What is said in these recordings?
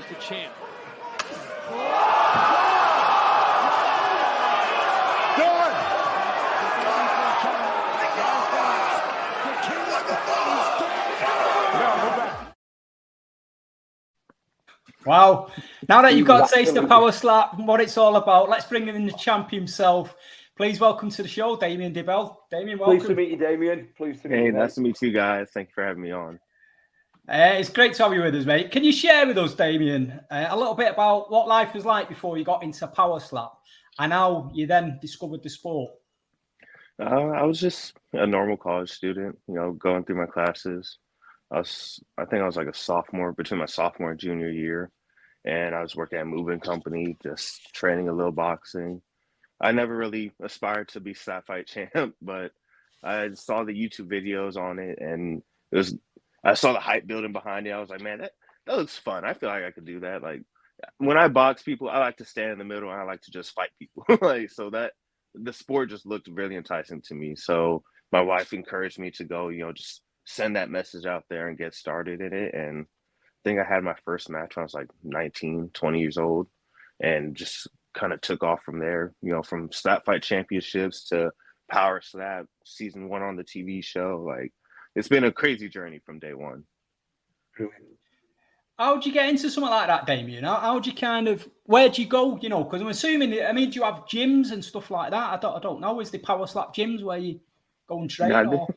is the champ. Wow. Now that you've got a taste of Power Slap and what it's all about, let's bring in the champ himself. Please welcome to the show, Damien Dibbell. Damien, welcome. Pleased to meet you, Damien. Pleased to meet you. Hey, nice to meet you guys. Thank you for having me on. It's great to have you with us, mate. Can you share with us, Damien, a little bit about what life was like before you got into Power Slap and how you then discovered the sport? I was just a normal college student, going through my classes. I think I was like a sophomore, between my sophomore and junior year, and I was working at a moving company, just training a little boxing. I never really aspired to be slap fight champ, but I saw the YouTube videos on it, and I saw the hype building behind it. I was like, man, that looks fun. I feel like I could do that. Like when I box people, I like to stand in the middle and I like to just fight people. So that the sport just looked really enticing to me. So my wife encouraged me to go, just send that message out there and get started in it. And I think I had my first match when I was like 19, 20 years old, and just kind of took off from there, from slap fight championships to Power Slap, season 1 on the TV show. Like, it's been a crazy journey from day one. How would you get into something like that, Damien? How would you where'd you go? Because I'm assuming, do you have gyms and stuff like that? I don't know. Is the Power Slap gyms where you go and train?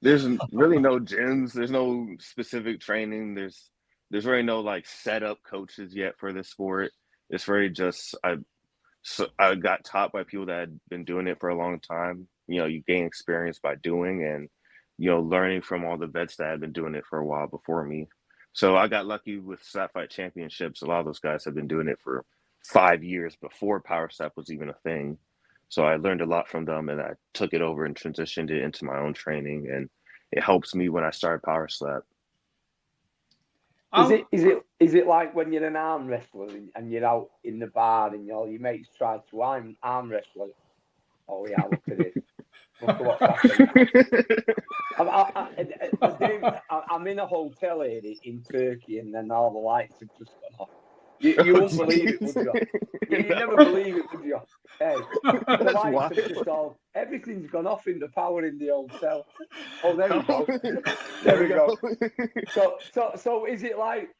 There's really no gyms. There's no specific training. There's really no like setup coaches yet for this sport. It's very just I got taught by people that had been doing it for a long time. You gain experience by doing and learning from all the vets that had been doing it for a while before me. So I got lucky with Slap Fight Championships. A lot of those guys have been doing it for 5 years before Power Slap was even a thing. So I learned a lot from them, and I took it over and transitioned it into my own training, and it helps me when I start Power Slap. Is it like when you're an arm wrestler and you're out in the bar and your mates try to arm wrestle? Oh yeah, look at this. Look at what's happening. I'm in a hotel here in Turkey, and then all the lights have just gone off. You won't believe it, would you? You never believe it, would you? Hey, the lights have just all, everything's gone off in the power in the hotel. Oh, there we go. There we go. So is it like,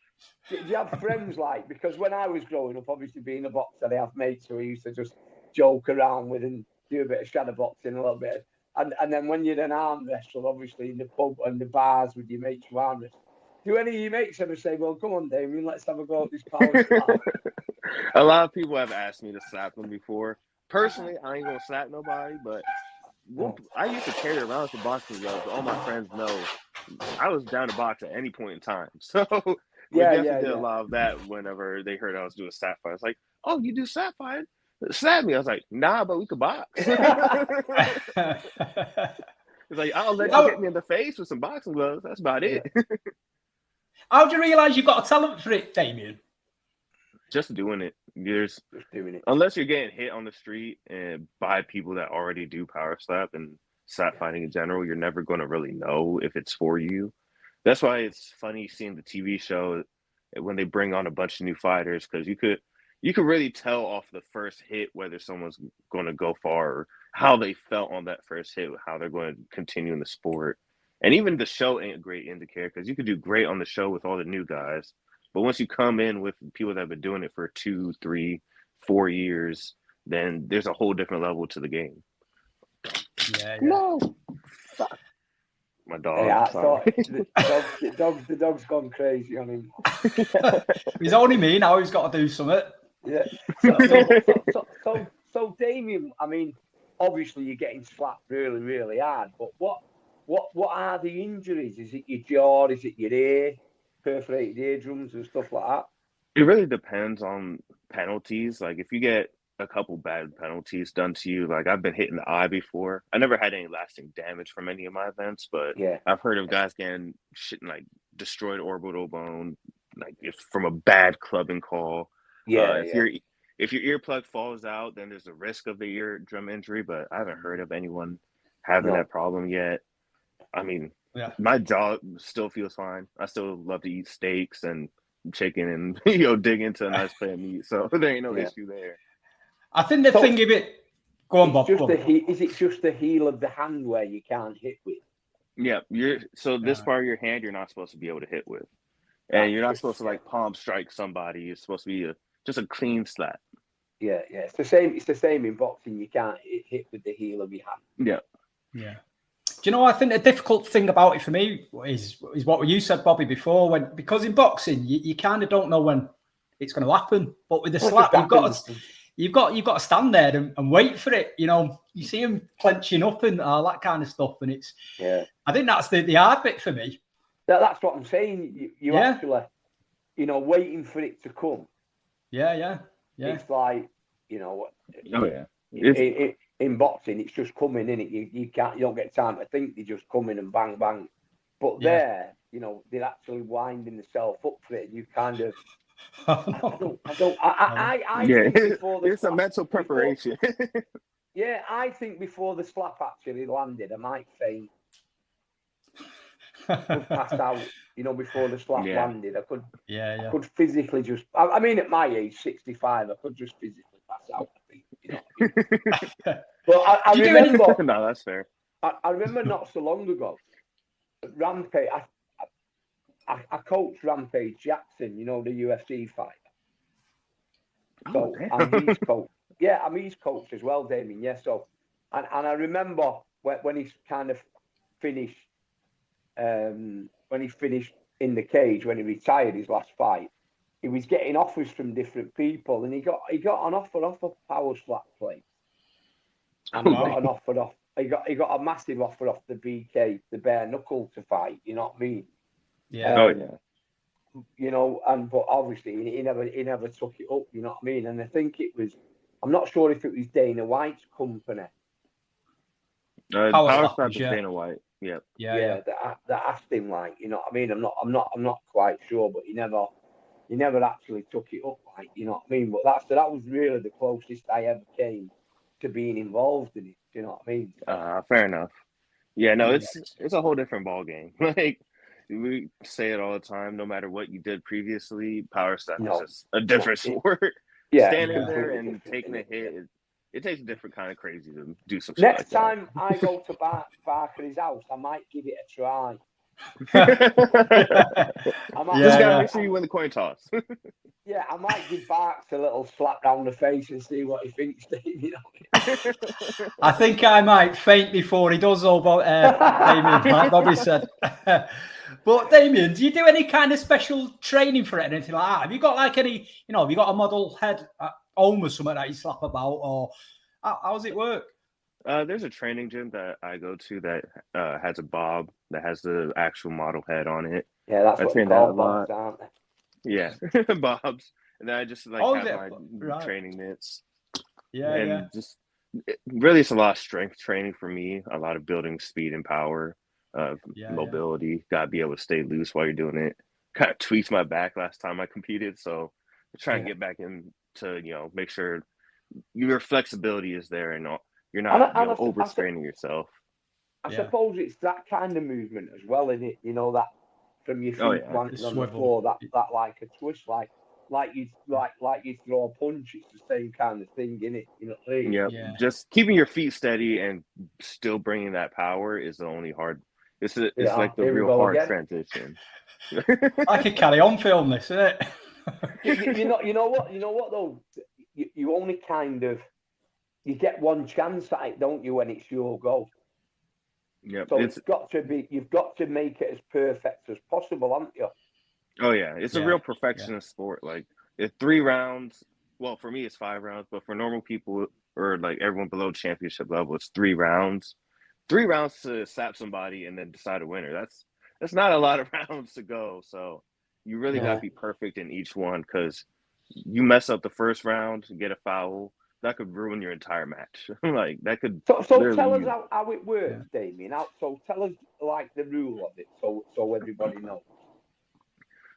do you have friends like, because when I was growing up, obviously being a boxer, I have mates who I used to just joke around with and do a bit of shadow boxing a little bit. And then when you're an arm wrestler, obviously in the pub and the bars with your mates who arm wrestle, do any of your mates ever say, well, come on, Damien, let's have a go at this Power Slap? A lot of people have asked me to slap them before. Personally, I ain't going to slap nobody, but I used to carry around some boxing gloves. All my friends know I was down to box at any point in time. So we definitely did a lot of that whenever they heard I was doing slap fight. It's like, oh, you do slap fight? Slap me. I was like, nah, but we could box. It's like, I'll let you hit me in the face with some boxing gloves. That's about it. How do you realise you've got a talent for it, Damien? Just doing it. Just doing it. Unless you're getting hit on the street and by people that already do Power Slap and slap fighting in general, you're never going to really know if it's for you. That's why it's funny seeing the TV show when they bring on a bunch of new fighters, because you could really tell off the first hit whether someone's going to go far or how they felt on that first hit, how they're going to continue in the sport. And even the show ain't a great indicator, because you could do great on the show with all the new guys. But once you come in with people that have been doing it for 2, 3, 4 years, then there's a whole different level to the game. Yeah. No. Fuck. My dog. Yeah, the dog's gone crazy on him. He's only me now. He's got to do something. Yeah. So Damien, I mean, obviously you're getting slapped really, really hard. But what are the injuries? Is it your jaw? Is it your ear? Perforated eardrums and stuff like that? It really depends on penalties. Like if you get a couple bad penalties done to you, like I've been hit in the eye before. I never had any lasting damage from any of my events, but I've heard of guys getting shit like destroyed orbital bone, like if from a bad clubbing call. If your earplug falls out, then there's a risk of the eardrum injury, but I haven't heard of anyone having that problem yet. I mean, my jaw still feels fine. I still love to eat steaks and chicken and dig into a nice plate of meat. So there ain't no issue there. I think the thing of it. Go on, Bob. Is it just the heel of the hand where you can't hit with? Yeah, this part of your hand you're not supposed to be able to hit with, and you're not supposed to like palm strike somebody. It's supposed to be just a clean slap. Yeah. It's the same. It's the same in boxing. You can't hit with the heel of your hand. Yeah. Do you know? I think the difficult thing about it for me is what you said, Bobby, before. Because in boxing you kind of don't know when it's going to happen, but with the slap you've got to stand there and wait for it. You see him clenching up and all that kind of stuff, and it's. Yeah. I think that's the hard bit for me. That's what I'm saying. You actually, waiting for it to come. Yeah. It's like, Oh yeah. In boxing, it's just coming in it. You don't get time to think. They just come in and bang bang. But there, they're actually winding themselves up for it. And you kind of. I think before the it's slap, a mental preparation. I think before the slap actually landed, I might faint. I could pass out, before the slap landed. I could physically just. I mean, at my age, 65, I could just physically pass out. I think, But I remember. No, that's fair. I remember not so long ago, Rampage. I coached Rampage Jackson, the UFC fighter. So I'm his coach. Yeah, I'm his coach as well, Damien. Yeah, so and I remember when he's kind of finished, when he finished in the cage, when he retired his last fight, he was getting offers from different people, and he got an offer off a Power Slap place, and he got an offer off. He got a massive offer off the BK, the bare knuckle to fight. You know what I mean? Yeah. But obviously he never took it up. You know what I mean? And I think it was. I'm not sure if it was Dana White's company. Power Slap is Dana White. Yeah. That asked him, like, you know what I mean? I'm not quite sure, but he never actually took it up, like, you know what I mean? But that was really the closest I ever came to being involved in it. You know what I mean? Fair enough. Yeah, no, it's a whole different ball game. Like we say it all the time. No matter what you did previously, Power Slap is just a different sport. Standing there and taking a hit, it takes a different kind of crazy to do some. Next time I go to Barker's house, I might give it a try. Just gotta make sure you win the coin toss. Yeah, I might give Barks a little slap round the face and see what he thinks. I think I might faint before he does all, Damien, like Bobby said. But Damien, do you do any kind of special training for it, anything like that? Have you got like any, have you got a model head at home or something that you slap about, or how does it work? There's a training gym that I go to that has a bob that has the actual model head on it. Yeah, that's what they call bobs, aren't they? Yeah, bobs. And then I just have my training mitts. Yeah, just really, it's a lot of strength training for me. A lot of building speed and power, mobility. Got to be able to stay loose while you're doing it. Kind of tweaked my back last time I competed, so I'm trying to get back into make sure your flexibility is there and you're not overstraining yourself. I suppose it's that kind of movement as well, isn't it? That from your feet planted on the floor, that like a twist, like you throw a punch. It's the same kind of thing, isn't it? You know what I mean? Yeah. Just keeping your feet steady and still bringing that power is the only hard. It's like the real hard transition. I could carry on film this, isn't it? you know what though? You only kind of you get one chance at it, don't you? When it's your goal. Yeah. So you've got to make it as perfect as possible, haven't you? Oh yeah, it's a real perfectionist sport. Like it's 3 rounds. Well, for me, it's 5 rounds, but for normal people or like everyone below championship level, it's 3 rounds. 3 rounds to slap somebody and then decide a winner. That's not a lot of rounds to go. So you really got to be perfect in each one, because you mess up the first round, get a foul, that could ruin your entire match. Like that could. So tell us how it works, Damien. So tell us like the rule of it, so everybody knows.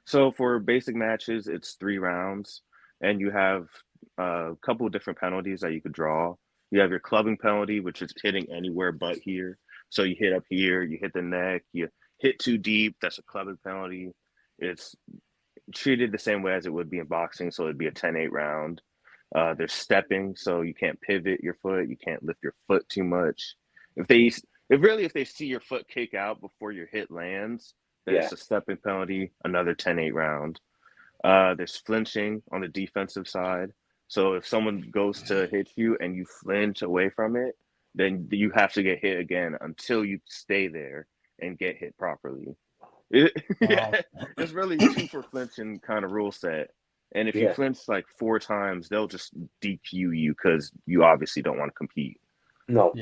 So for basic matches, it's 3 rounds, and you have a couple of different penalties that you could draw. You have your clubbing penalty, which is hitting anywhere but here. So you hit up here, you hit the neck, you hit too deep, that's a clubbing penalty. It's treated the same way as it would be in boxing. So it'd be a 10-8 round. There's stepping, so you can't pivot your foot. You can't lift your foot too much. If they see your foot kick out before your hit lands, then it's a stepping penalty, another 10-8 round. There's flinching on the defensive side. So if someone goes to hit you and you flinch away from it, then you have to get hit again until you stay there and get hit properly. It's really 2 for flinching kind of rule set. And if you flinch like 4 times, they'll just DQ you because you obviously don't want to compete. No.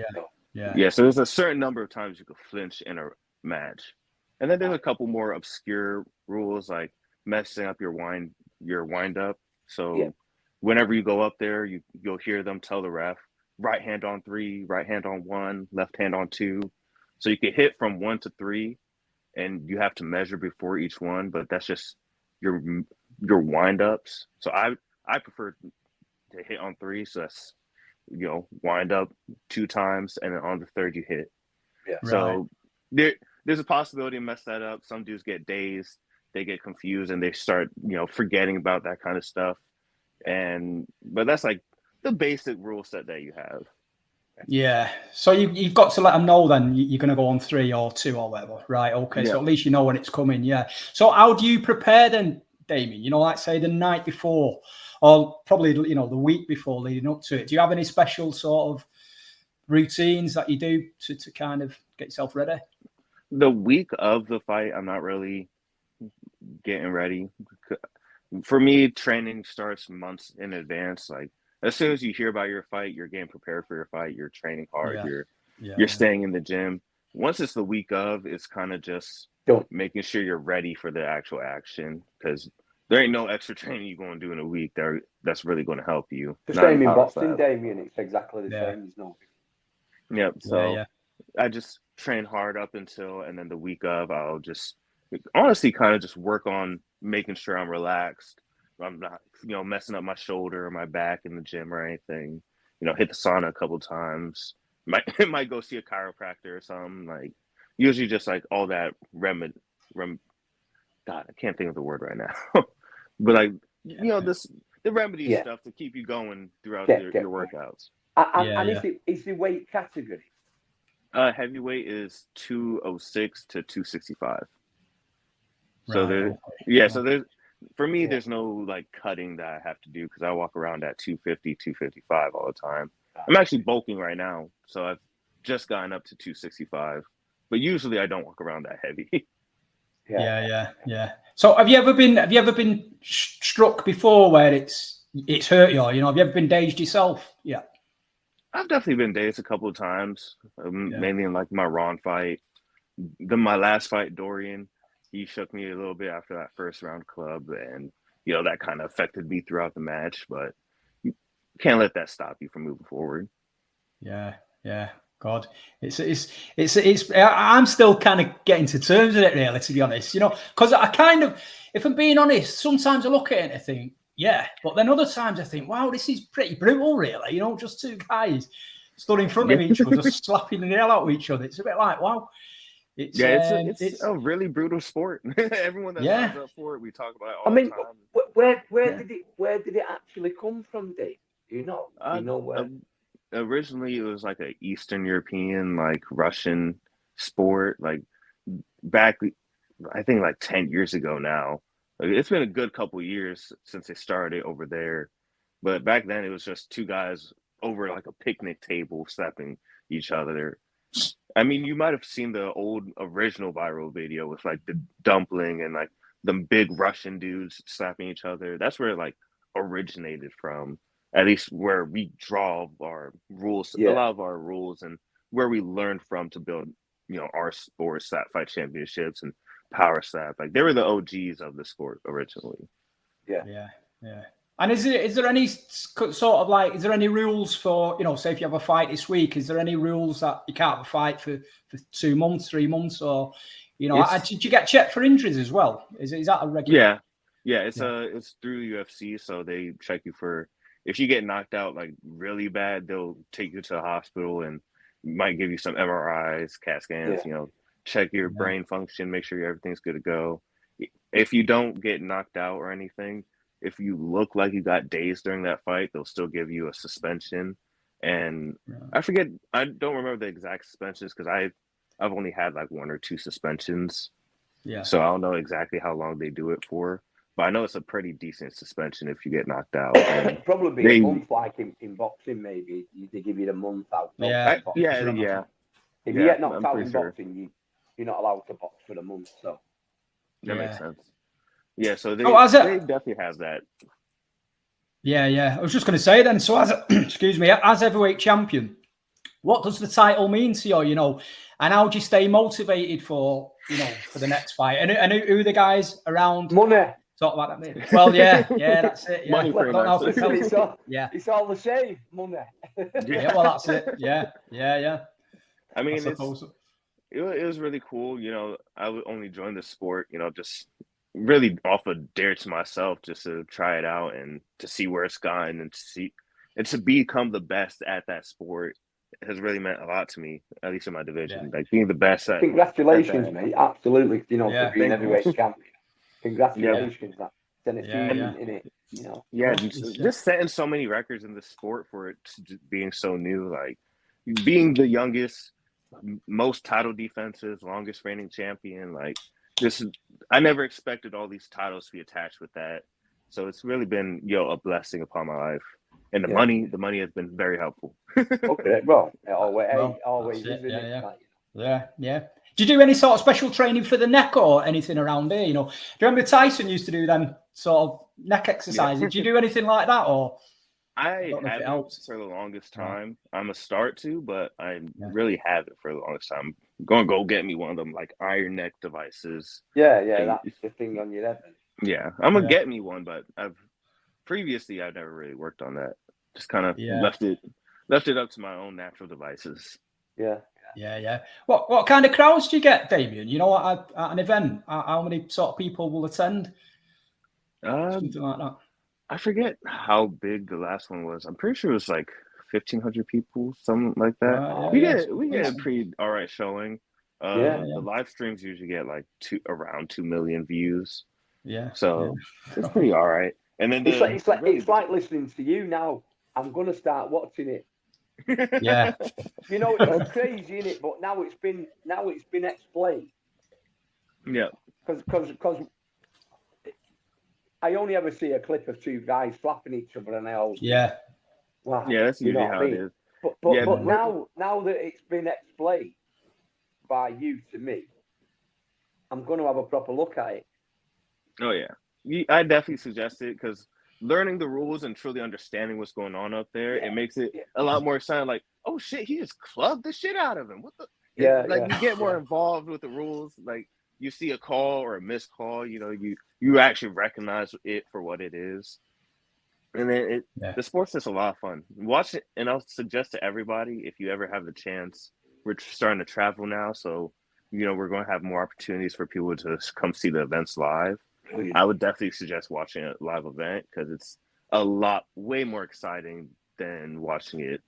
Yeah. So there's a certain number of times you can flinch in a match. And then there's a couple more obscure rules like messing up your wind up. So whenever you go up there, you'll hear them tell the ref, right hand on 3, right hand on 1, left hand on 2. So you can hit from 1 to 3, and you have to measure before each one, but that's just your wind ups. So I prefer to hit on 3, so that's wind up 2 times, and then on the 3rd you hit. Yeah. So there's a possibility to mess that up. Some dudes get dazed, they get confused, and they start forgetting about that kind of stuff. But that's like the basic rule set that you have. Yeah. So you've got to let them know then you're going to go on 3 or 2 or whatever. Right. Okay. Yeah. So at least you know when it's coming. Yeah. So how do you prepare then, Damien? Like say the night before or probably, the week before leading up to it. Do you have any special sort of routines that you do to kind of get yourself ready? The week of the fight, I'm not really getting ready. For me, training starts months in advance. Like, as soon as you hear about your fight, you're getting prepared for your fight. You're training hard. You're staying in the gym. Once it's the week of, it's kind of just making sure you're ready for the actual action because there ain't no extra training you're going to do in a week that's really going to help you. The same in boxing, Damien. It's exactly the same. There's no. Yep. So I just train hard up until, and then the week of, I'll just honestly kind of just work on making sure I'm relaxed. I'm not, messing up my shoulder or my back in the gym or anything. Hit the sauna a couple times. Might go see a chiropractor or something. Like usually just like all that God, I can't think of the word right now. But like the remedy stuff to keep you going throughout your workouts. And is the weight category? Heavyweight is 206 to 265. So so for me, there's no like cutting that I have to do because I walk around at 250, 255 all the time. I'm actually bulking right now, so I've just gotten up to 265. But usually I don't walk around that heavy. Yeah. So have you ever been struck before where it's hurt you? Have you ever been dazed yourself? Yeah. I've definitely been dazed a couple of times, mainly in like my Ron fight. Then my last fight, Dorian, he shook me a little bit after that first round club, and that kind of affected me throughout the match. But you can't let that stop you from moving forward. Yeah. God, it's. I'm still kind of getting to terms with it, really, to be honest. Because I kind of, if I'm being honest, sometimes I look at it and I think, yeah, but then other times I think, wow, this is pretty brutal, really. Just 2 guys stood in front of each other, just slapping the hell out of each other. It's a bit like, wow. It's a really brutal sport. Everyone that signs up for it, we talk about it all the time. Where did it actually come from, Dave? Do you know? Do you know where? Originally, it was like an Eastern European, like Russian sport. Like back, I think like 10 years ago now. Like, it's been a good couple of years since they started over there. But back then, it was just 2 guys over like a picnic table slapping each other. I mean, you might have seen the old original viral video with like the dumpling and like the big Russian dudes slapping each other. That's where it like originated from, at least where we draw our rules, a lot of our rules, and where we learned from to build, our sport, slap fight championships and Power Slap. Like they were the OGs of the sport originally. Yeah. And is there any sort of like, is there any rules for, say if you have a fight this week, is there any rules that you can't have a fight for 2 months, 3 months, or, did you get checked for injuries as well? Is that a regular? Yeah. It's through UFC. So they check you for, if you get knocked out like really bad, they'll take you to the hospital and might give you some MRIs, CAT scans, check your brain function, make sure everything's good to go. if you don't get knocked out or anything, if you look like you got dazed during that fight, they'll still give you a suspension. And I don't remember the exact suspensions because I've only had like 1 or 2 suspensions. Yeah. So I don't know exactly how long they do it for. But I know it's a pretty decent suspension if you get knocked out. It'd probably be a month, like in boxing, maybe. They give you the month out. Yeah. Yeah. If you get knocked out in boxing, you're not allowed to box for a month. So that makes sense. Yeah, so they definitely have that. Yeah. I was just going to say then, so as excuse me, as heavyweight champion, what does the title mean to you, and how do you stay motivated for the next fight? And who are the guys around? Money. Talk about that. Well, yeah, that's it. Yeah. Money pretty much. It's all the same, money. Yeah, well, that's it. Yeah. I mean, it was really cool. I would only join the sport, just really off a dare to myself, just to try it out and to see where it's gone and to become the best at that sport has really meant a lot to me, at least in my division. Like being the best at. Congratulations, mate! Absolutely, for being heavyweight champion. Congratulations, Then it's in it, Yeah, just setting so many records in the sport for it being so new, like being the youngest, most title defenses, longest reigning champion, like I never expected all these titles to be attached with that. So it's really been, a blessing upon my life. And the money has been very helpful. Okay, well, always is, isn't it? Yeah. Do you do any sort of special training for the neck or anything around here? Do you remember Tyson used to do them sort of neck exercises? Do you do anything like that, or? I haven't for the longest time. I'm a start to, but I really haven't for the longest time. I'm going to go get me one of them like iron neck devices. Yeah, that's the thing on your head. Yeah, I'm gonna get me one, but I've never really worked on that. Just kind of left it up to my own natural devices. Yeah. What kind of crowds do you get, Damien? At an event, how many sort of people will attend? Something like that. I forget how big the last one was. I'm pretty sure it was like 1,500 people, something like that. We get a pretty all right showing. The live streams usually get like around 2 million views. Yeah. So it's pretty all right. And then it's like listening to you now. I'm gonna start watching it. Yeah. It's crazy, isn't it? But now it's been explained. Yeah. Because I only ever see a clip of 2 guys slapping each other, and wow. Yeah, that's usually how it is. But now that it's been explained by you to me, I'm going to have a proper look at it. Oh yeah, I definitely suggest it because learning the rules and truly understanding what's going on up there, it makes it a lot more exciting. Like, oh shit, he just clubbed the shit out of him. What the? You get more involved with the rules. Like you see a call or a missed call, you actually recognize it for what it is. And then the sport's just a lot of fun. Watch it, and I'll suggest to everybody, if you ever have the chance, we're starting to travel now, so we're going to have more opportunities for people to come see the events live. I would definitely suggest watching a live event because it's way more exciting than watching it,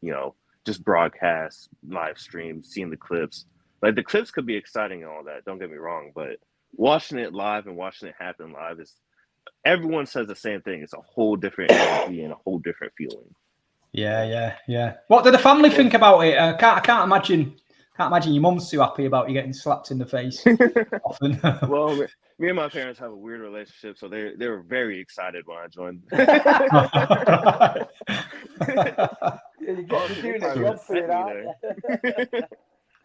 just broadcast, live stream, seeing the clips. Like the clips could be exciting and all that, don't get me wrong, but watching it live and watching it happen live everyone says the same thing. It's a whole different energy and a whole different feeling. Yeah. What do the family think about it? I can't imagine your mum's too happy about you getting slapped in the face often. Well, me and my parents have a weird relationship, so they were very excited when I joined.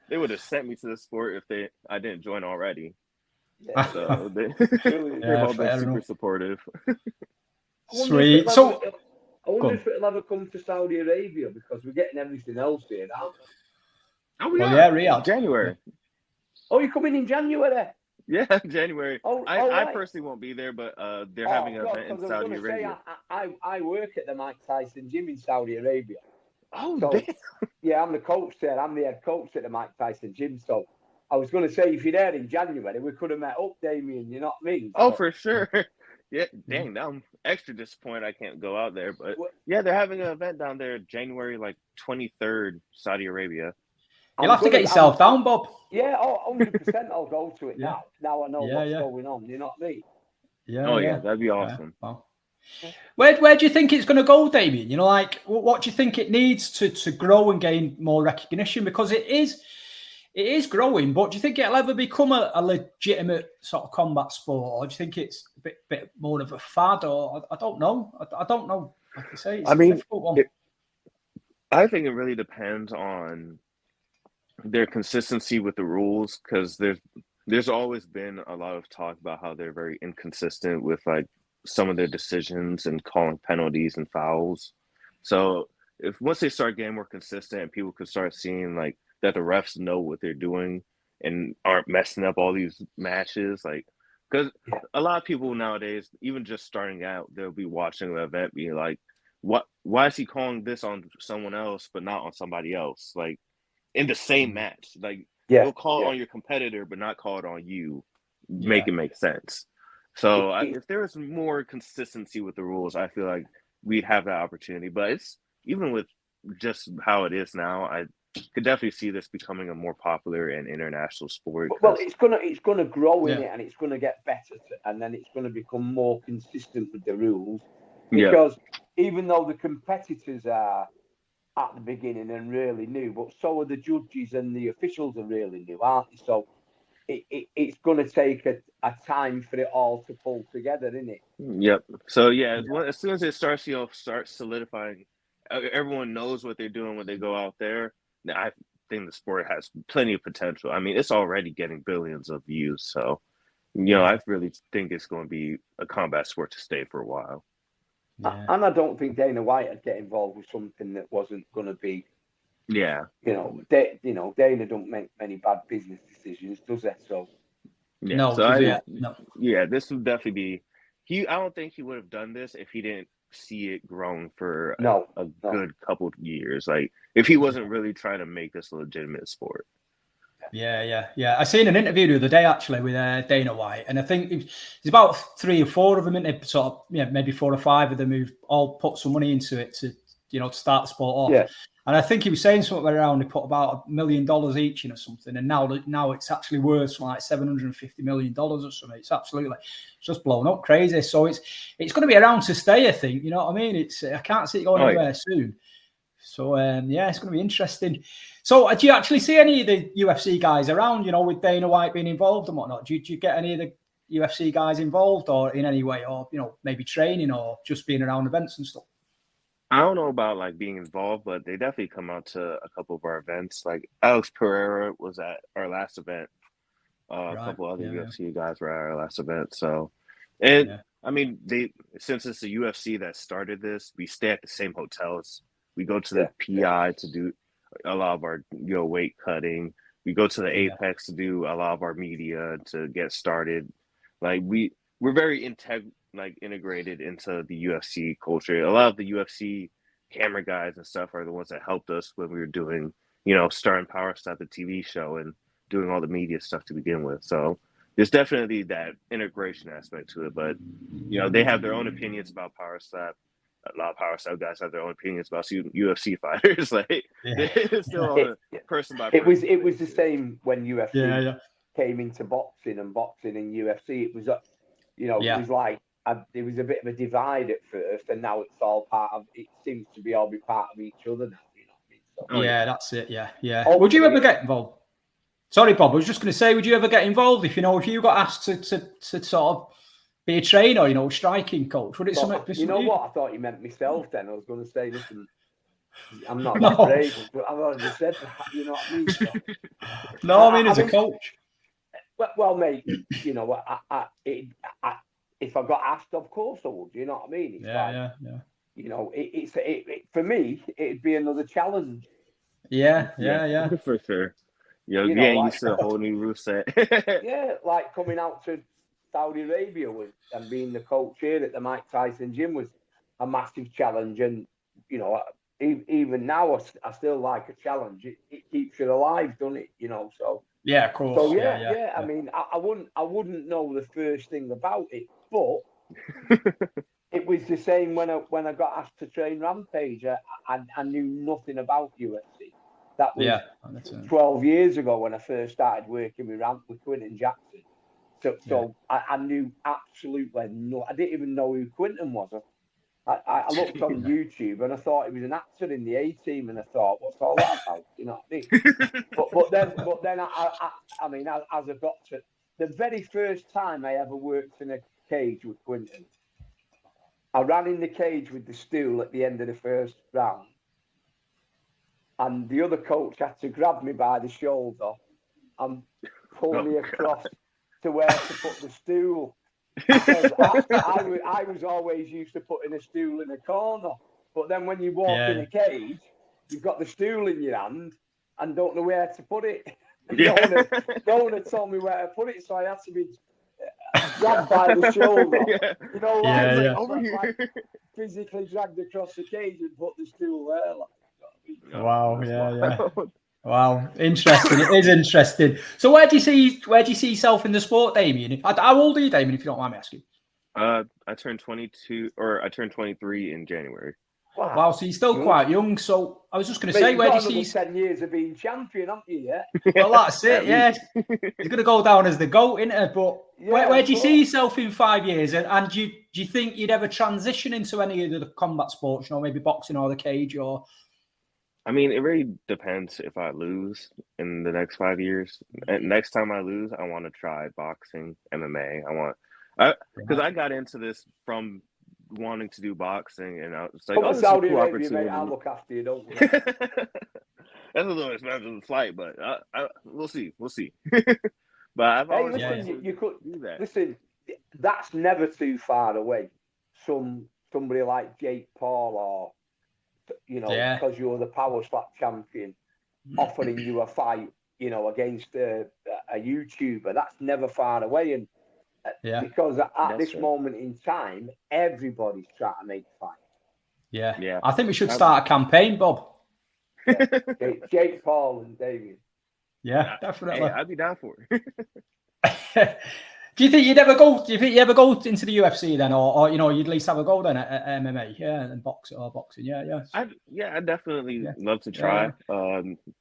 They would have sent me to the sport if I didn't join already. So they've all been super supportive. Sweet. I wonder if it'll ever come to Saudi Arabia because we're getting everything else here now. Oh yeah, Riyadh. January. Oh, you're coming in January? Yeah, January. I personally won't be there, but they're having an event in Saudi Arabia. I work at the Mike Tyson gym in Saudi Arabia. Oh, damn. Yeah, I'm the coach there. I'm the head coach at the Mike Tyson gym. So I was going to say, if you're there in January, we could have met up, Damien. You know what I mean? Oh, for sure. Yeah, dang, now I'm extra disappointed I can't go out there. But yeah, they're having an event down there January 23rd, Saudi Arabia. You'll have to get yourself down, Bob. Yeah, 100% I'll go to it now. Now I know what's going on. You know what I mean? Yeah. That'd be awesome. Well, where do you think it's going to go, Damien? You know, like what do you think it needs to grow and gain more recognition? Because it is growing, but do you think it'll ever become a legitimate sort of combat sport, or do you think it's a bit more of a fad? Or I don't know. I don't know. Like I say, it's I a mean, difficult one. I think it really depends on their consistency with the rules, because there's always been a lot of talk about how they're very inconsistent with like some of their decisions and calling penalties and fouls. So if once they start getting more consistent and people can start seeing like that the refs know what they're doing and aren't messing up all these matches, like because a lot of people nowadays, even just starting out, they'll be watching the event being like, why is he calling this on someone else but not on somebody else? Like in the same match. Like they'll call it on your competitor but not call it on you. Make it make sense. So if there was more consistency with the rules, I feel like we'd have that opportunity. But it's even with just how it is now, I could definitely see this becoming a more popular and international sport. Well, it's gonna grow in it, and it's gonna get better, and then it's gonna become more consistent with the rules. Because even though the competitors are at the beginning and really new, but so are the judges and the officials are really new, aren't they? So it's going to take a time for it all to pull together, isn't it? Yep. So as soon as it starts, start solidifying, everyone knows what they're doing when they go out there. I think the sport has plenty of potential. I mean, it's already getting billions of views. So, I really think it's going to be a combat sport to stay for a while. Yeah. And I don't think Dana White would get involved with something that wasn't going to be. Yeah. Dana don't make many bad business decisions, does it? So. Yeah. No. So this would definitely be. I don't think he would have done this if he didn't see it growing for a good couple of years. Like if he wasn't really trying to make this a legitimate sport. Yeah. I seen an interview the other day actually with Dana White, and I think there's about 3 or 4 of them, in it, sort of, maybe 4 or 5 of them who've all put some money into it to start the sport off. Yeah. And I think he was saying something around they put about $1 million each in or something, and now it's actually worth something like $750 million or something. It's just blown up crazy. So it's going to be around to stay, I think. You know what I mean? I can't see it going anywhere soon. So it's going to be interesting. So do you actually see any of the UFC guys around? With Dana White being involved and whatnot, do you get any of the UFC guys involved, or in any way, or maybe training, or just being around events and stuff? I don't know about like being involved, but they definitely come out to a couple of our events. Like Alex Pereira was at our last event. A couple other UFC guys were at our last event. So, I mean, since it's the UFC that started this, we stay at the same hotels. We go to the PI to do a lot of our weight cutting. We go to the Apex to do a lot of our media to get started. Like we're very integrated into the UFC culture. A lot of the UFC camera guys and stuff are the ones that helped us when we were doing, starting Power Slap, the TV show, and doing all the media stuff to begin with. So there's definitely that integration aspect to it. But, they have their own opinions about Power Slap. A lot of Power Slap guys have their own opinions about UFC fighters. It's still person by person. It was the same when UFC came into boxing and UFC. It was it was like there was a bit of a divide at first, and now it's all part of. It seems to be all be part of each other now. You know what I mean? So, that's it. Yeah. Would you ever get involved? Sorry, Bob. I was just going to say, would you ever get involved if you got asked to sort of be a trainer, striking coach? Would it something? You know what? I thought you meant myself. Then I was going to say, listen, I'm not that brave, but I've already said that. You know what I mean? So, no, I mean as a coach. Well, mate, if I got asked, of course I would. You know what I mean? It's yeah. It's for me, it'd be another challenge. Yeah. For sure. Getting used to a whole new rule set. Like coming out to Saudi Arabia and being the coach here at the Mike Tyson gym was a massive challenge. And, even now I still like a challenge. It keeps you alive, doesn't it? So. Yeah, of course. So I mean, I wouldn't know the first thing about it, but it was the same when I got asked to train Rampage. I knew nothing about UFC. That was 12 years ago when I first started working with Quinton Jackson. So I knew absolutely no. I didn't even know who Quinton was. I looked on YouTube and I thought he was an actor in the A Team, and I thought, what's all that about? You know what I mean? but then I mean, as I got to the very first time I ever worked in a cage with Quinton, I ran in the cage with the stool at the end of the first round, and the other coach had to grab me by the shoulder and pull me across to where to put the stool. Because I was always used to putting a stool in a corner, but then when you walk in a cage, you've got the stool in your hand and don't know where to put it. No one had told me where to put it, so I had to be grabbed by the shoulder. You know, like physically dragged across the cage and put the stool there. Wow, Wow, interesting. It is interesting. So, where do you see yourself in the sport, Damien? How old are you, Damien? If you don't mind me asking. I turned 23 in January. Wow, so you're still quite young. So I was just going to say, where do you see 10 years of being champion, haven't you? Yeah. Well, that's it. Yeah, he's going to go down as the GOAT, isn't it? But where do you see yourself in 5 years? And do you think you'd ever transition into any of the combat sports? You know, maybe boxing or the cage or. I mean, it really depends if I lose in the next 5 years. And next time I lose, I want to try boxing, MMA. Because I got into this from wanting to do boxing, and I was like, "Oh, Saudi Arabia, mate, I'll look after you, don't worry." That's a little expensive flight, but we'll see. But I've always you could do that. Listen, that's never too far away. Somebody like Jake Paul or. You know, because you're the Power Slap champion, offering you a fight, you know, against a YouTuber, that's never far away. And because at this moment in time, everybody's trying to make a fight. Yeah. I think we should start a campaign, Bob. Jake Paul and Damien. Yeah, definitely. Hey, I'd be down for it. Do you think you'd ever go? Do you think you ever go into the UFC then, or you know, you'd at least have a go then at MMA, and boxing? I'd definitely love to try.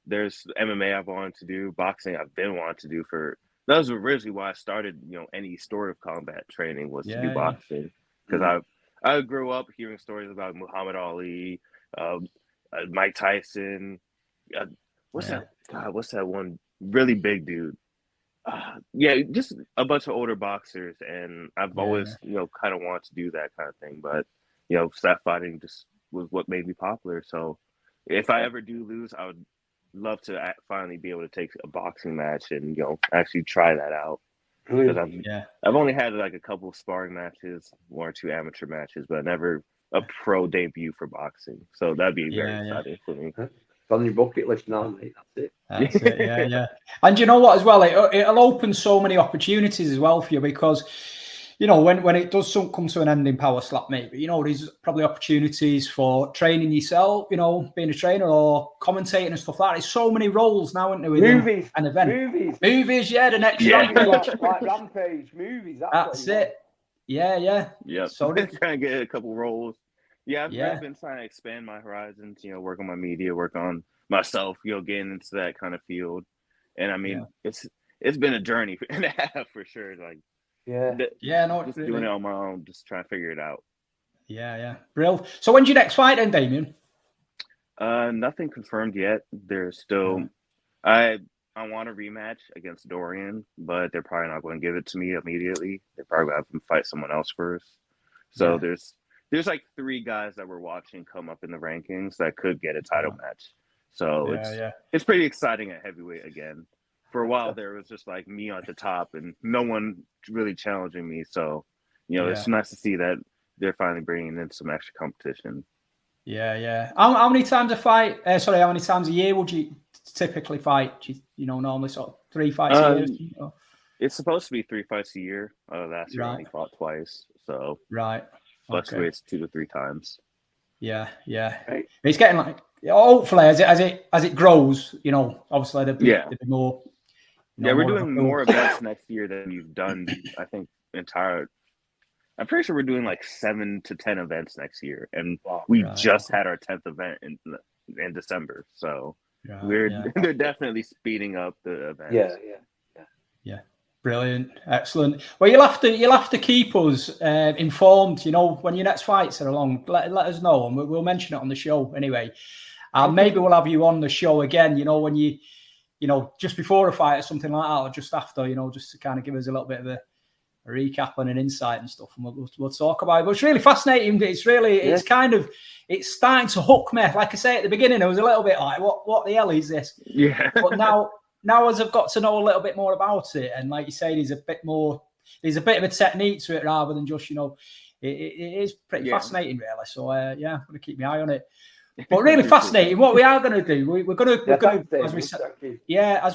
There's MMA I've wanted to do, boxing I've been wanting to do for. That was originally why I started, you know, any sort of combat training was to do boxing, because I grew up hearing stories about Muhammad Ali, Mike Tyson. What's that one really big dude? Just a bunch of older boxers, and I've always, you know, kind of wanted to do that kind of thing, but you know, slap fighting just was what made me popular. So if I ever do lose, I would love to finally be able to take a boxing match and, you know, actually try that out. Because I've only had like a couple of sparring matches, 1 or 2 amateur matches, but never a pro debut for boxing. So that'd be very exciting for me. On your bucket list now, mate. That's it. Yeah. And you know what, as well, it'll open so many opportunities as well for you, because you know when it does come to an end in Power Slap, maybe, you know, there's probably opportunities for training yourself, you know, being a trainer or commentating and stuff like that. There's so many roles now, isn't there? Movies, an event. Movies. The next Rampage. like Rampage movies. That's it. Yeah. So trying to get a couple roles. I've been trying to expand my horizons, you know, work on my media, work on myself, you know, getting into that kind of field. And I mean, it's been a journey and a half for sure. Like, just doing it on my own, just trying to figure it out. Yeah. Brilliant. So when's your next fight then, Damien? Nothing confirmed yet. There's still, I want a rematch against Dorian, but they're probably not going to give it to me immediately. They're probably going to have to fight someone else first. So there's like 3 guys that we're watching come up in the rankings that could get a title match. So it's pretty exciting at heavyweight again. For a while there was just like me at the top and no one really challenging me. So, you know, it's nice to see that they're finally bringing in some extra competition. Yeah. How many times how many times a year would you typically fight? You know, normally sort of 3 fights a year? It's supposed to be 3 fights a year. Last year I only fought twice. So fluctuates 2 to 3 times. Yeah. Right. It's getting like, hopefully as it grows, you know, obviously there'll be more. We're doing more events next year than we've done. I think I'm pretty sure we're doing like 7 to 10 events next year, and we just had our 10th event in December. So they're definitely speeding up the events. Yeah. Brilliant, excellent. Well, you'll have to keep us informed. You know, when your next fights are along, let us know, and we'll mention it on the show anyway. And maybe we'll have you on the show again. You know, when you know, just before a fight or something like that, or just after. You know, just to kind of give us a little bit of a recap and an insight and stuff, and we'll talk about it. But it's really fascinating. It's really, it's starting to hook me. Like I say at the beginning, I was a little bit like, what the hell is this? Yeah. But now as I've got to know a little bit more about it, and like you say, there's a bit of a technique to it rather than just, you know, it is pretty fascinating, really. So yeah, I'm going to keep my eye on it. But really fascinating. What we are going to do, we're going to, as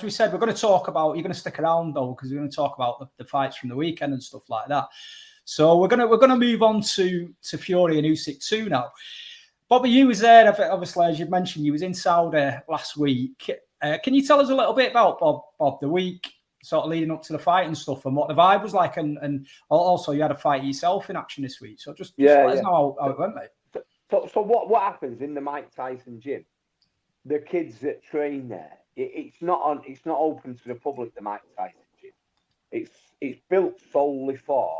we said, we're going to talk about. You're going to stick around though, because we're going to talk about the fights from the weekend and stuff like that. So we're going to move on to Fury and Usyk too now. Bobby, you was there, obviously, as you've mentioned, you was in Saudi last week. Can you tell us a little bit about Bob, the week sort of leading up to the fight and stuff, and what the vibe was like, and also you had a fight yourself in action this week. So just let us know how it went, mate. So what happens in the Mike Tyson gym? The kids that train there, it's not open to the public. The Mike Tyson gym, it's built solely for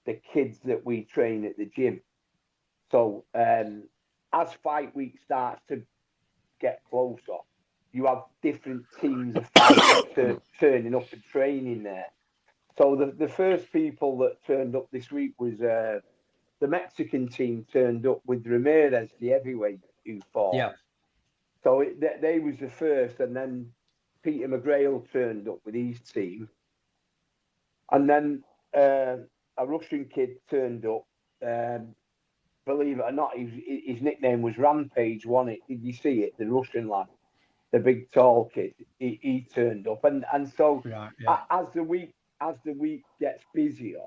the kids that we train at the gym. So as fight week starts to get closer, you have different teams of fighters turning up and training there. So the first people that turned up this week was the Mexican team turned up with Ramirez, the heavyweight who fought. Yeah. So they was the first, and then Peter McGrail turned up with his team, and then a Russian kid turned up. Believe it or not, his nickname was Rampage. Wasn't it? Did you see it? The Russian lad, the big tall kid. He turned up, and so as the week gets busier,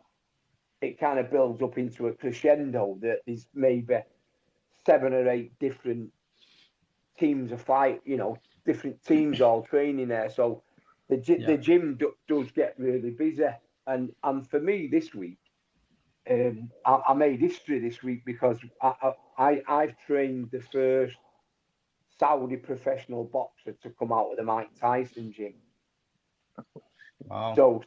it kind of builds up into a crescendo that there's maybe 7 or 8 different teams of fight, you know, different teams all training there. So the gym does get really busy. And for me this week, I made history this week because I've trained the first Saudi professional boxer to come out of the Mike Tyson gym. Wow. So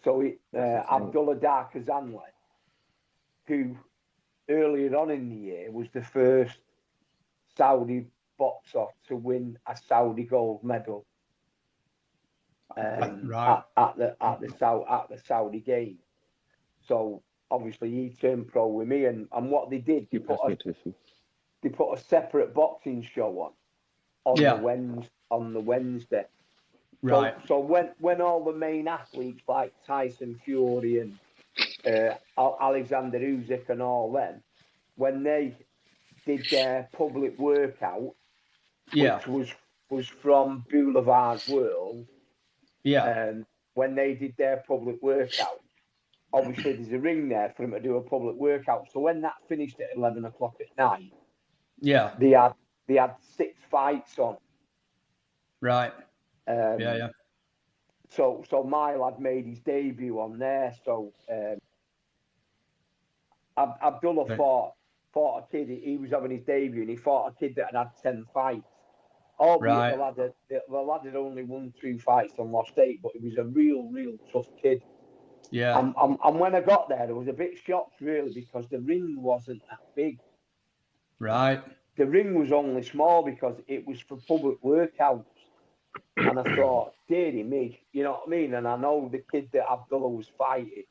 Abdullah Darkazanli, who earlier on in the year was the first Saudi boxer to win a Saudi gold medal at the Saudi game. So obviously he turned pro with me, and what they did, they put a separate boxing show on the Wednesday. Right. So when all the main athletes like Tyson Fury and Oleksandr Usyk and all them, when they did their public workout, which was from Boulevard World, when they did their public workout, obviously there's a ring there for them to do a public workout. So when that finished at 11 o'clock at night, they had 6 fights on. Right. So my lad made his debut on there. So Abdullah fought a kid. He was having his debut, and he fought a kid that had 10 fights. Albeit the lad had only won 2 fights and lost 8, but he was a real tough kid. Yeah. And when I got there, I was a bit shocked, really, because the ring wasn't that big. Right. The ring was only small because it was for public workouts. And I thought, dearie me, you know what I mean? And I know the kid that Abdullah was fighting,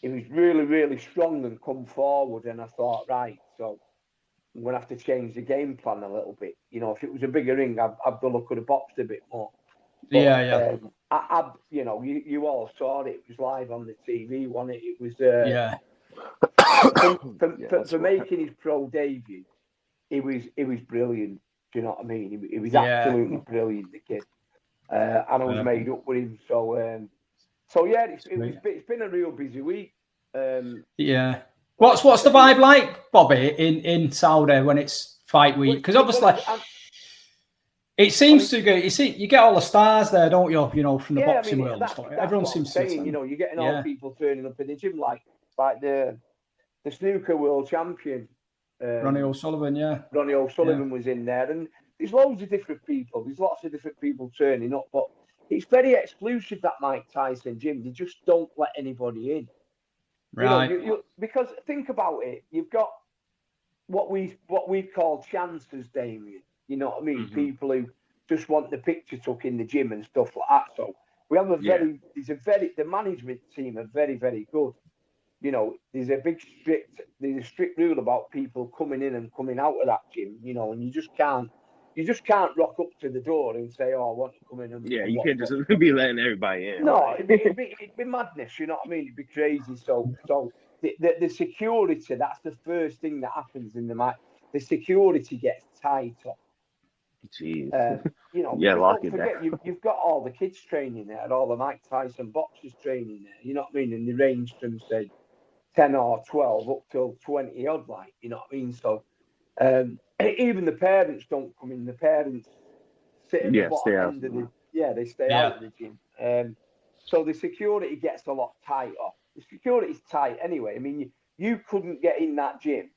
he was really strong and come forward. And I thought, right, so I'm going to have to change the game plan a little bit. You know, if it was a bigger ring, Abdullah could have boxed a bit more. But, you know, you all saw it. It was live on the TV, wasn't it? It was for making his pro debut. It was brilliant. Do you know what I mean? He was absolutely brilliant, the kid. And I was made up with him. So yeah, it's been a real busy week. What's the vibe like, Bobby, in Saudi when it's fight week? Because obviously, it seems to go. You get all the stars there, don't you? You know, from the boxing world and stuff. Everyone seems to. You know, you're getting all people turning up in the gym, like the snooker world champion. Ronnie O'Sullivan, Ronnie O'Sullivan was in there, and there's loads of different people. There's lots of different people turning up, but it's very exclusive, that Mike Tyson gym. They just don't let anybody in. Right. Because think about it. You've got what we call chancers, Damien. You know what I mean? Mm-hmm. People who just want the picture took in the gym and stuff like that. So we have the management team are very, very good. You know, there's a strict rule about people coming in and coming out of that gym. You know, and you just can't rock up to the door and say, "Oh, I want to come in." And you can't just be letting everybody in. No, it'd be madness. You know what I mean? It'd be crazy. So the security, that's the first thing that happens in the match. The security gets tighter. Jeez. You know, lock don't it forget, down. you've got all the kids training there, and all the Mike Tyson boxers training there. You know what I mean? And they range from, say, 10 or 12 up till 20 odd, like, you know what I mean? So even the parents don't come in. The parents sit at the bottom end of the they stay out of the gym. So the security gets a lot tighter. The security's tight anyway. I mean, you couldn't get in that gym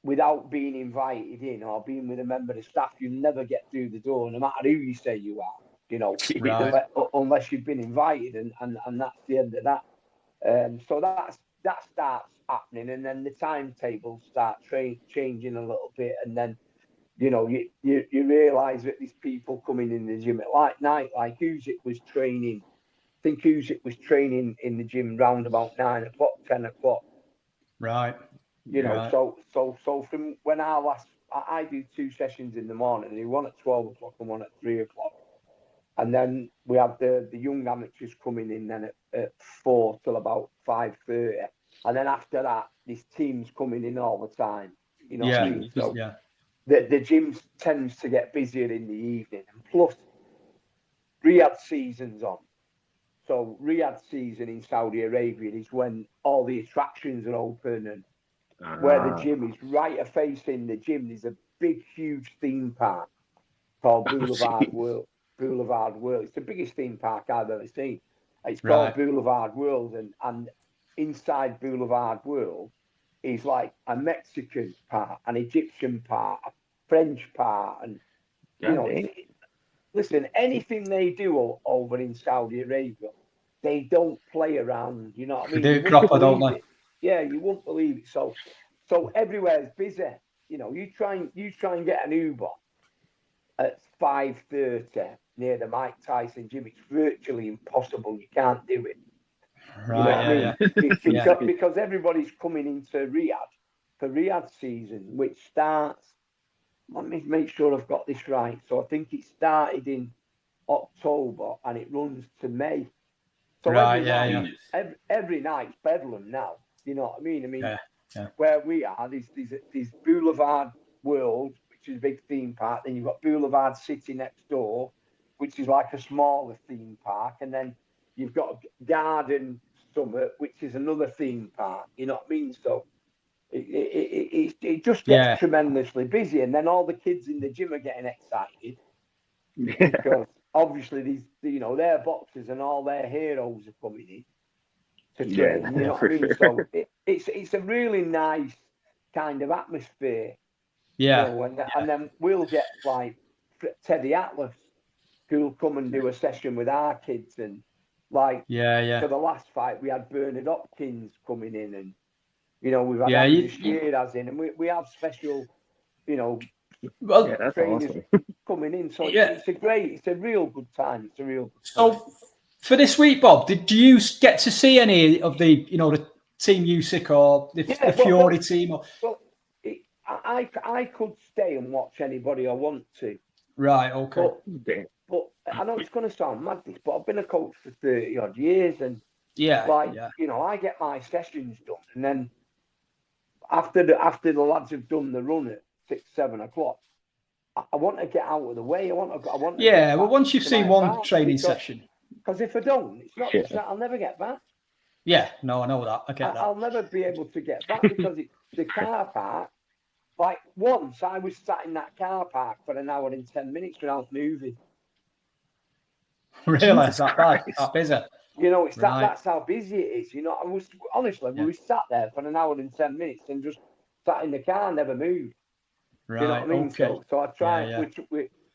without being invited in or being with a member of the staff. You never get through the door, no matter who you say you are, you know, unless you've been invited, and that's the end of that. So that starts happening, and then the timetables start changing a little bit, and then, you know, you realise that these people coming in the gym at night, like Usyk was training. I think Usyk was training in the gym round about 9 o'clock, 10 o'clock. Right. You know, so from when I do 2 sessions in the morning, and one at 12 o'clock and one at 3 o'clock. And then we have the young amateurs coming in then at 4 till about 5:30. And then after that, this team's coming in all the time. You know what I mean? So the gym tends to get busier in the evening. And plus, Riyadh season's on. So Riyadh season in Saudi Arabia is when all the attractions are open, and where the gym is, right facing the gym, there's a big, huge theme park called Boulevard World. Boulevard World. It's the biggest theme park I've ever seen. It's called Boulevard World, and inside Boulevard World is like a Mexican part, an Egyptian part, a French part, and you know, listen, anything they do over in Saudi Arabia, they don't play around. You know what I mean? They do proper, don't they? Yeah, you won't believe it. So everywhere's busy. You know, you try and get an Uber at 5:30 near the Mike Tyson gym. It's virtually impossible. You can't do it. Right. Because everybody's coming into Riyadh for Riyadh season, which starts. Let me make sure I've got this right. So I think it started in October and it runs to May. So every night's bedlam now. You know what I mean? I mean, where we are, there's Boulevard World, which is a big theme park. Then you've got Boulevard City next door, which is like a smaller theme park. And then you've got Garden Summit, which is another theme park. You know what I mean? So it just gets tremendously busy. And then all the kids in the gym are getting excited because obviously their boxers and all their heroes are coming in to train. You know what I mean? So it's a really nice kind of atmosphere. Yeah. You know, and then we'll get like Teddy Atlas, who'll come and do a session with our kids, and like for the last fight we had Bernard Hopkins coming in, and you know we've had Andrew Shearer in, and we have special, you know, trainers coming in. So it's a real good time. It's a real good time. So for this week, Bob, did you get to see any of the Team Usyk or the Fury team? Well, I could stay and watch anybody I want to. Right, okay. But I know it's going to sound madness, but I've been a coach for 30 odd years, and you know, I get my sessions done, and then after the lads have done the run at 6, 7 o'clock, I want to get out of the way. I want to. Yeah, well, once you've seen one training session, because if I don't, it's not. I'll never get back. Yeah, no, I know that. I get that. I'll never be able to get back because the car park. Like once I was sat in that car park for an hour and 10 minutes without moving. Really? That busy? You know, that's how busy it is. You know, we were sat there for an hour and 10 minutes and just sat in the car, never moved. Right. You know what I mean? Okay. So I try.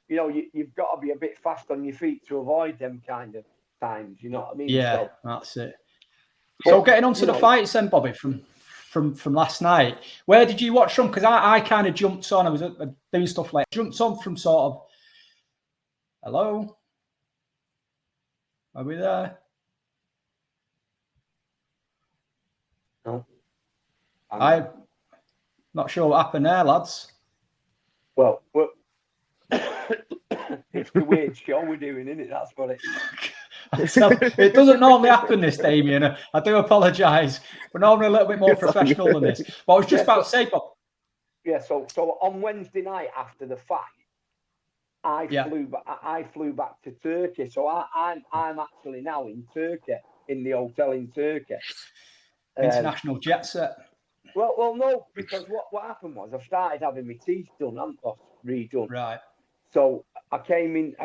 you know, you've got to be a bit fast on your feet to avoid them kind of times. You know what I mean? Yeah, So, that's it. So getting on to the know, fights then, Bobby, from last night. Where did you watch from? Because I kind of jumped on. I was doing stuff like jumped on from sort of. Hello, are we there? No. I'm not sure what happened there, lads. Well, it's the weird show we're doing, isn't it? That's what it is. So, it doesn't normally happen, this, Damien. I do apologise. We're normally a little bit more professional than this. But I was just about to say, Bob. Yeah, so on Wednesday night after the fight, I flew back to Turkey. So I'm actually now in Turkey, in the hotel in Turkey. International jet set. Well, no, because what happened was I started having my teeth done, redone. Right. So I came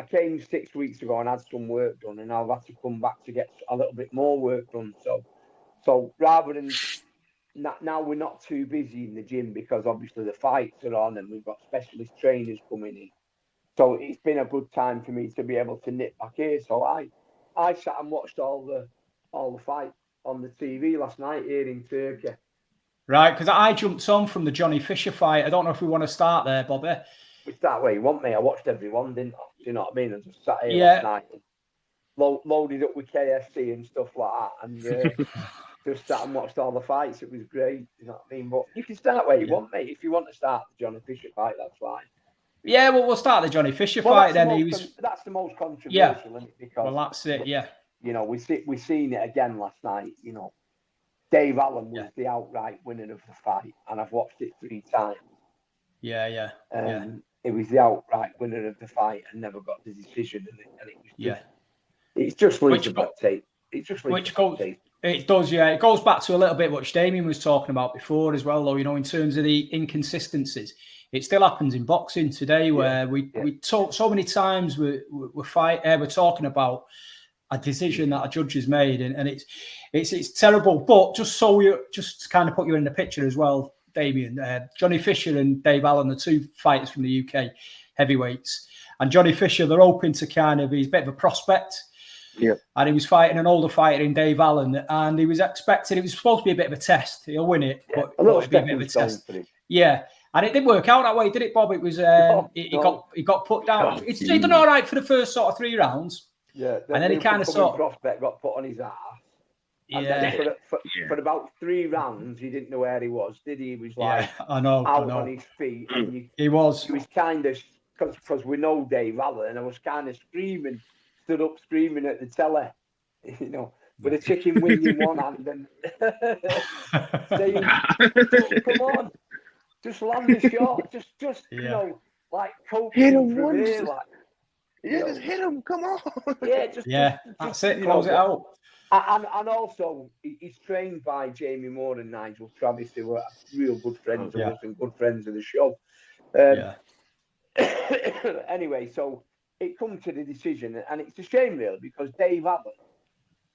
6 weeks ago and had some work done, and I've had to come back to get a little bit more work done. So rather than now, we're not too busy in the gym because obviously the fights are on and we've got specialist trainers coming in. So it's been a good time for me to be able to nip back here. So I sat and watched all the fights on the TV last night here in Turkey. Right, because I jumped on from the Johnny Fisher fight. I don't know if we want to start there, Bobby. We start where you want me. I watched everyone, didn't I? Do you know what I mean? I just sat here last night and loaded up with KFC and stuff like that, and just sat and watched all the fights. It was great. You know what I mean? But you can start where you want, mate. If you want to start the Johnny Fisher fight, that's fine. Yeah, well, we'll start the Johnny Fisher fight then. That's the most controversial, isn't it? Because that's it. Yeah. You know, we seen it again last night. You know, Dave Allen was the outright winner of the fight, and I've watched it 3 times. Yeah. It was the outright winner of the fight and never got the decision, and it was just, it's just losing that tape. It's just tape. It does, yeah. It goes back to a little bit what Damien was talking about before as well, though. You know, in terms of the inconsistencies, it still happens in boxing today, where we talk so many times we're talking about a decision that a judge has made, and it's terrible. But just to kind of put you in the picture as well, Damien, Johnny Fisher and Dave Allen, the 2 fighters from the UK heavyweights, and Johnny Fisher, they're hoping to he's a bit of a prospect. Yeah. And he was fighting an older fighter in Dave Allen, and he was expecting it was supposed to be a bit of a test. He'll win it, but it'd be a bit of a test. Yeah. And it didn't work out that way, did it, Bob? It was he got put down. He done all right for the first sort of 3 rounds. Yeah. And then he kind of prospect got put on his ass. And then for about 3 rounds, he didn't know where he was, did he? He was like I know. on his feet. And he was. He was kind of, because we know Dave Allen, and I was kind of stood up screaming at the telly, you know, with a chicken wing in one hand and saying, come on, just land the shot, just you know, like coaching hit him from once. here, like. Just hit him, come on. That's it, close it out. And also, he's trained by Jamie Moore and Nigel Travis, who are real good friends of us and good friends of the show. Anyway, so it comes to the decision, and it's a shame, really, because Dave Allen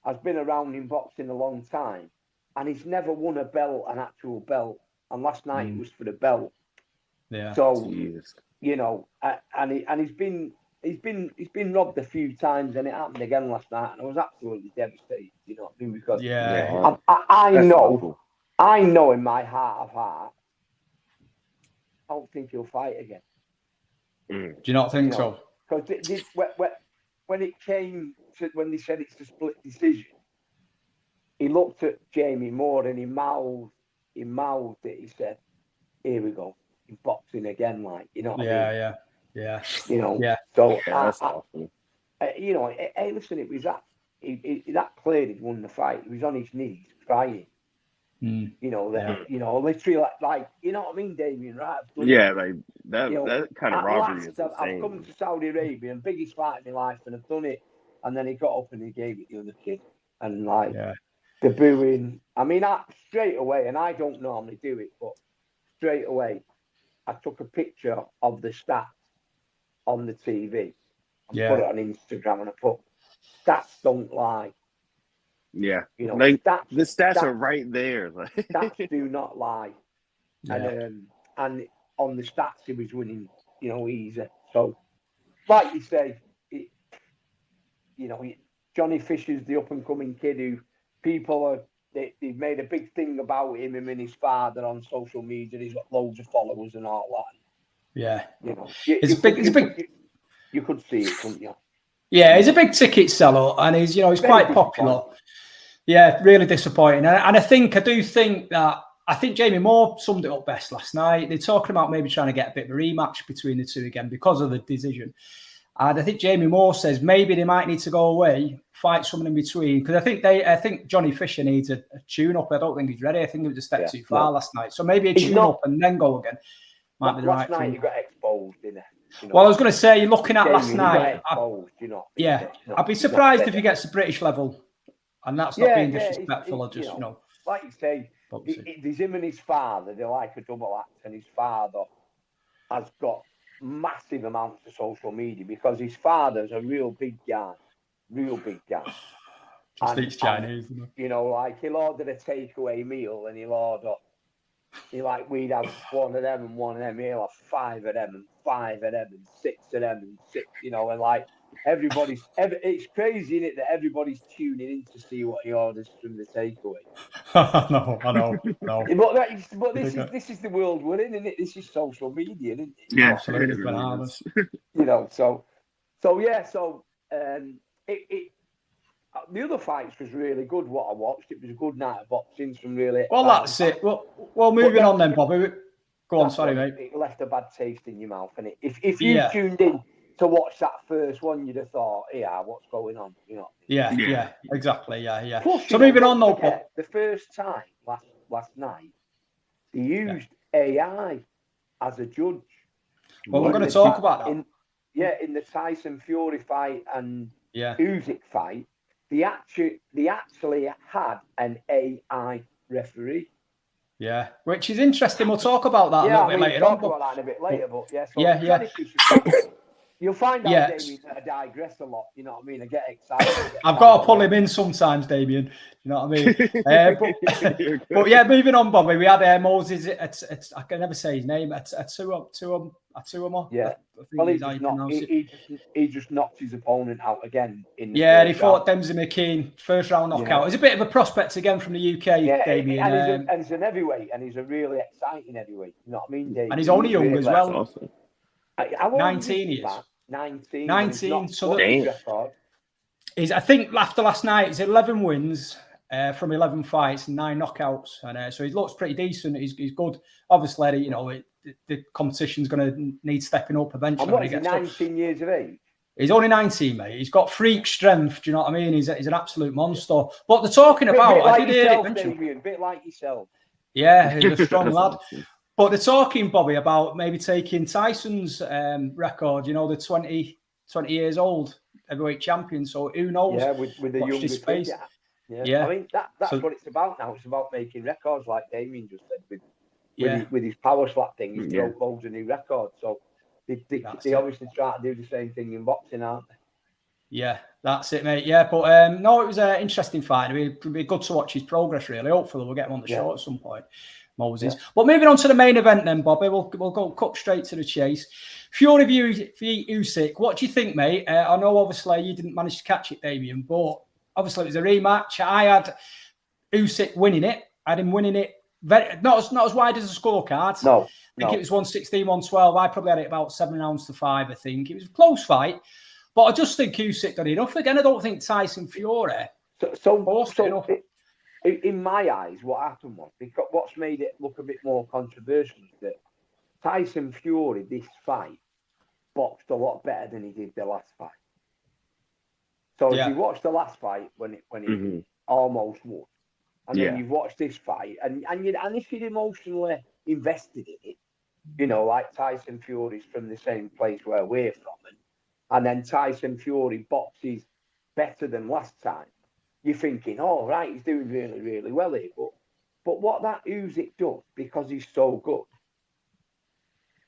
has been around in boxing a long time, and he's never won a belt, an actual belt. And last night it was for the belt. Yeah. So, you know, and he's been robbed a few times, and it happened again last night, and I was absolutely devastated. You know what I mean? Because I know in my heart of hearts, I don't think he'll fight again. Do you not think so? Because when it came to when they said it's a split decision, he looked at Jamie Moore and he mouthed it. He said, "Here we go, in boxing again." Like, you know what I mean? Yeah. You know. Yeah. So that's awesome. You know, hey, listen, it was that that player had won the fight. He was on his knees crying. You know that. You know, literally like you know what I mean, Damien, right? Yeah, like that. You know, that kind of robbery is insane. I've come to Saudi Arabia, and biggest fight in my life, and I've done it. And then he got up and he gave it to the other kid, and like the booing. I mean, straight away, and I don't normally do it, but straight away, I took a picture of the stats on the TV and put it on Instagram, and I put stats don't lie. Yeah, you know, like the stats are right there. Stats do not lie. And on the stats, he was winning, you know, easy. So like you say, Johnny Fisher's the up and coming kid who they've made a big thing about him and his father on social media. He's got loads of followers and all that. Yeah, it's a big. You could see it, couldn't you? Yeah, he's a big ticket seller, and he's quite popular. Yeah, really disappointing. And I do think that Jamie Moore summed it up best last night. They're talking about maybe trying to get a bit of a rematch between the two again because of the decision. And I think Jamie Moore says maybe they might need to go away, fight someone in between. Because I think Johnny Fisher needs a tune-up. I don't think he's ready. I think he was a step too far last night. So maybe a tune-up and then go again might be the right thing. Last night he got exposed, didn't he? Well, I was going to say, looking at last night, I'd be surprised if he gets the British level. And that's not being disrespectful. Or just, like you say, there's him and his father. They're like a double act, and his father has got massive amounts of social media because his father's a real big guy. Just eats Chinese, like he'll order a takeaway meal and we'd have one of them and one of them. He'll have 5 of them and 5 of them and 6 of them and 6, and like it's crazy, isn't it, that everybody's tuning in to see what he orders from the takeaway. I know. But this is the world we're in, isn't it? This is social media, isn't it? Yeah, absolutely. Bananas. The other fights was really good. What I watched, it was a good night of boxing. Some really that's it. Well, moving on then, Bobby. Go on, sorry, mate. It left a bad taste in your mouth, and if you tuned in to watch that first one, you'd have thought, "Yeah, what's going on?" Yeah, exactly. Yeah. Plus, so moving on, though, the first time last night, they used AI as a judge. Well, we're going to talk about that. In the Tyson Fury fight and Usyk fight, they actually had an AI referee. Yeah, which is interesting. We'll talk about that a little bit later on. We'll talk about that in a bit later, but you'll find out, Damien, that I digress a lot. You know what I mean? I get excited. I've got to pull him in sometimes, Damien. You know what I mean? But yeah, moving on, Bobby. We had Moses. I can never say his name. Atuama. Yeah. Well, he just knocked his opponent out again. He fought Dempsey McKean, first round knockout. He's a bit of a prospect again from the UK, Damien. And he's an heavyweight, and he's a really exciting heavyweight. You know what I mean, Damien? And he's only young as well. Awesome. 19 he is. 19. So he's, I think after last night, he's 11 wins from 11 fights and 9 knockouts, and so he looks pretty decent. He's good. Obviously, the competition's going to need stepping up eventually. And what is he, 19 years of age? He's only 19, mate. He's got freak strength. Do you know what I mean? He's an absolute monster. What they're talking about, I did hear it mentioned. A bit like yourself. Yeah, he's a strong lad. But they're talking, Bobby, about maybe taking Tyson's record. The 20 years old heavyweight champion. So who knows? Yeah, with the younger space. Yeah. I mean, that's what it's about now. It's about making records, like Damien just said, with his power slap thing. He's broke loads of new records. So they obviously try to do the same thing in boxing, aren't they? Yeah, that's it, mate. Yeah, but no, it was an interesting fight. It'd be good to watch his progress, really. Hopefully we'll get him on the show at some point. Moses. Yeah. But moving on to the main event then, Bobby, we'll go cut straight to the chase. Fury v Usyk. What do you think, mate? I know obviously you didn't manage to catch it, Damien, but obviously it was a rematch. I had Usyk winning it. I had him winning it not as wide as the scorecards. No. I think it was 116, 112. I probably had it about 7 rounds to 5, I think. It was a close fight. But I just think Usyk done enough. Again, I don't think Tyson Fury forced it enough. In my eyes, what happened was, because what's made it look a bit more controversial is that Tyson Fury, this fight, boxed a lot better than he did the last fight. So if you watch the last fight when he almost won, and then you've watched this fight, and if you're emotionally invested in it, like Tyson Fury's from the same place where we're from, and then Tyson Fury boxes better than last time, you're thinking, oh, right, he's doing really, really well here. But what that Usyk does, because he's so good,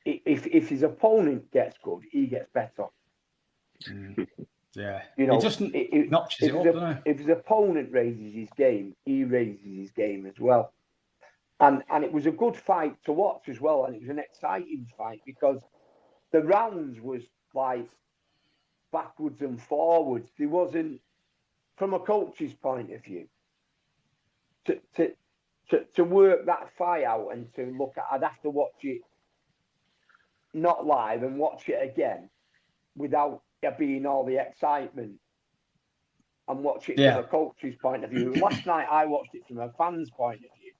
if his opponent gets good, he gets better. Yeah. He just notches it up, doesn't he? If his opponent raises his game, he raises his game as well. And it was a good fight to watch as well. And it was an exciting fight because the rounds was like backwards and forwards. There wasn't, from a coach's point of view, to work that fight out and to look at. I'd have to watch it not live and watch it again without there being all the excitement, and watch it from a coach's point of view. Last night I watched it from a fan's point of view,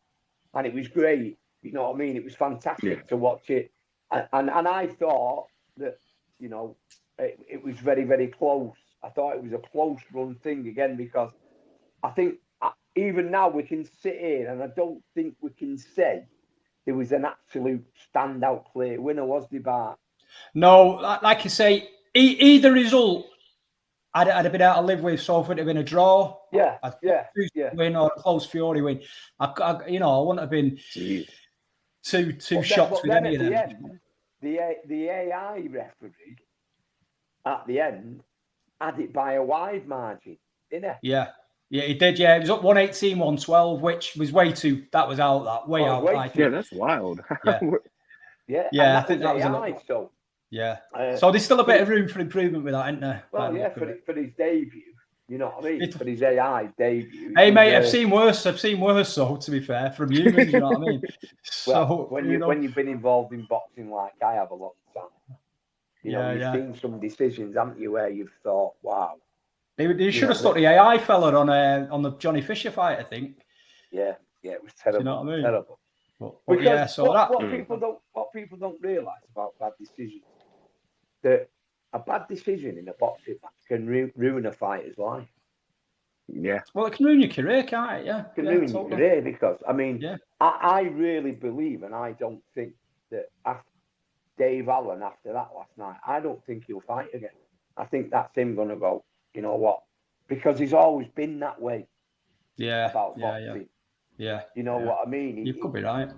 and it was great. You know what I mean? It was fantastic to watch it, and I thought that, you know, it was very, very close. I thought it was a close run thing again, because I think even now we can sit here and I don't think we can say there was an absolute standout clear winner, was there, Bart? No, like you say, either result I'd have been able to live with. So if it had been a draw, win or a close Fury win, I wouldn't have been too shocked with any of them. The AI referee at the end had it by a wide margin, didn't he? Yeah, he did. Yeah, it was up 118, 112, which was way too. That was out. That way out. I think. Yeah, that's wild. I think that was AI. So so there's still a bit of room for improvement with that, isn't there? Well, for his debut, you know what I mean? For his AI debut. Hey, mate, I've seen worse. So to be fair, from humans, you know what I mean? So when you've been involved in boxing like I have a long time, you've seen some decisions, haven't you, where you've thought, wow. They should have stuck the AI fella on the Johnny Fisher fight, I think. Yeah, it was terrible. You know what I mean? Terrible. Because what people don't realise about bad decisions, that a bad decision in a boxing match can ruin a fighter's life. Yeah. Well, it can ruin your career, can't it? Yeah. It can ruin your career, because, I mean, I really believe, and I don't think that after Dave Allen, after that last night, I don't think he'll fight again. I think that's him going to go, you know what? Because he's always been that way. Yeah. About boxing. Yeah. You know what I mean? You could be right.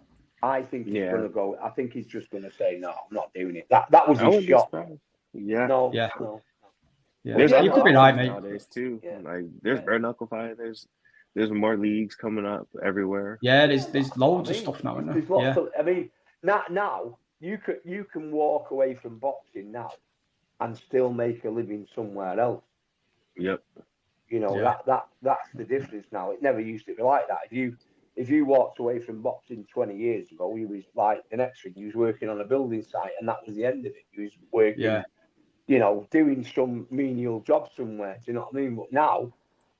I think he's going to go. I think he's just going to say, no, I'm not doing it. That was his shot. Yeah. No. Yeah. You could be right, mate. Nowadays too. Yeah. Like there's bare knuckle fight. There's more leagues coming up everywhere. Yeah, there's loads of stuff now, isn't there? There's lots of, I mean, now you can walk away from boxing now and still make a living somewhere else. Yep. You know, that's the difference now. It never used to be like that. If you walked away from boxing 20 years ago, you was like the next thing, you was working on a building site, and that was the end of it. You was working, you know, doing some menial job somewhere. Do you know what I mean? But now,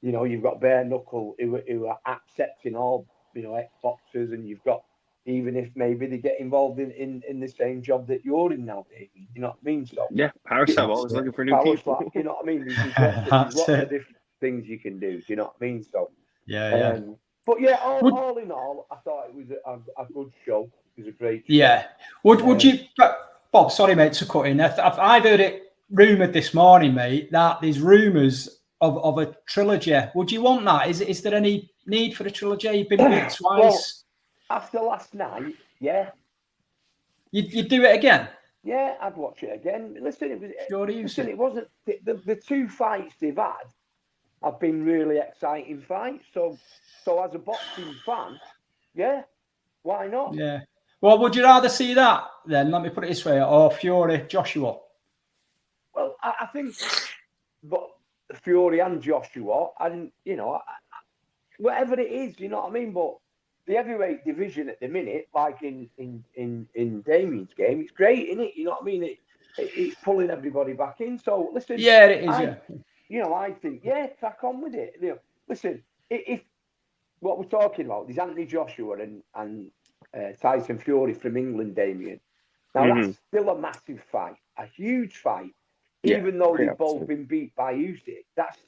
you know, you've got bare knuckle who are accepting all, you know, ex-boxers, and you've got, even if maybe they get involved in the same job that you're in now, David. You know what I mean? So Power Slap always looking for new people. Slap, you know what I mean? There's lots of different things you can do. Do you know what I mean? So but yeah, all in all, I thought it was a good show. It was a great show. Yeah. Would you, Bob? Sorry, mate, to cut in. I've heard it rumoured this morning, mate, that there's rumours of a trilogy. Would you want that? Is there any need for a trilogy? You've been beat twice. Well, after last night, yeah. You'd do it again? Yeah, I'd watch it again. Listen, it wasn't the two fights they've had have been really exciting fights. So as a boxing fan, yeah, why not? Yeah. Well, would you rather see that then? Let me put it this way, or Fury, Joshua? Well, I think, but Fury and Joshua, and you know, whatever it is, you know what I mean. But the heavyweight division at the minute, like in Damien's game, it's great, isn't it? You know what I mean? It's pulling everybody back in. So listen, yeah, it is. You know, I think, crack on with it. You know, listen, if what we're talking about is Anthony Joshua and Tyson Fury from England, Damien. Now that's still a massive fight, a huge fight. Even though they've both been beat by Usyk, that's,